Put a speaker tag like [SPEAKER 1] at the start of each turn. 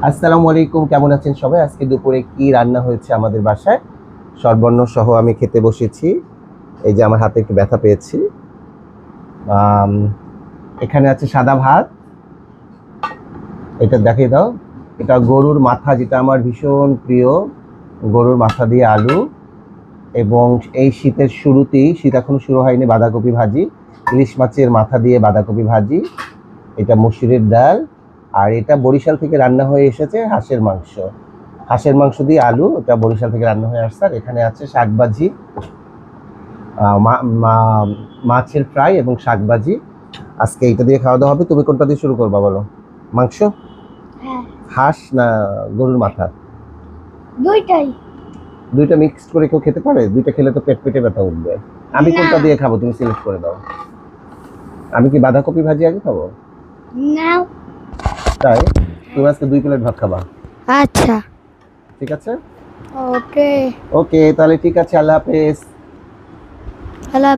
[SPEAKER 1] আসসালামু আলাইকুম, কেমন আছেন সবাই? আজকে দুপুরে কি রান্না হয়েছে আমাদের বাসায় সর্বর্ণ সহ আমি খেতে বসেছি। এই যে আমার হাতে একটু ব্যথা পেয়েছি। আম, এখানে আছে সাদা ভাত। এটা দেখিয়ে দাও। এটা গরুর মাথা, যেটা আমার ভীষণ প্রিয়। গরুর মাথা দিয়ে আলু, এবং এই শীতের শুরুতেই, শীত এখনো শুরু হয়নি, বাঁধাকপি ভাজি, ইলিশ মাছের মাথা দিয়ে বাঁধাকপি ভাজি। এটা মসুরের ডাল। আর এটা বরিশাল থেকে রান্না হয়ে এসেছে হাঁসের মাংস। হাঁসের মাংস দিয়ে আলু, এটা বরিশাল থেকে রান্না হয়ে আসছে। আর এখানে আছে শাকভাজি, মাছের ফ্রাই এবং শাকভাজি। আজকে এইটা দিয়ে খাওয়া দাওয়া হবে। তুমি কোনটা দিয়ে শুরু করবা বলো? মাংস,
[SPEAKER 2] হ্যাঁ,
[SPEAKER 1] হাঁস না গরুর মাথা?
[SPEAKER 2] দুইটাই।
[SPEAKER 1] দুইটা মিক্সড করে কেউ খেতে পারে? দুইটা খেলে তো পেট পেটে ব্যথা উঠবে। আমি
[SPEAKER 2] না।
[SPEAKER 1] কোনটা দিয়ে খাবো তুমি সিলেক্ট করে দাও। আমি কি বাঁধাকপি ভাজি আগে খাবো?
[SPEAKER 2] নাও।
[SPEAKER 1] তাই? তুমি আজকে 2 প্লেট ভাত খাবা?
[SPEAKER 2] আচ্ছা।
[SPEAKER 1] ঠিক আছে।
[SPEAKER 2] ওকে।
[SPEAKER 1] ওকে, তাহলে ঠিক আছে, আল্লাহ হাফেজ।
[SPEAKER 2] হ্যালো।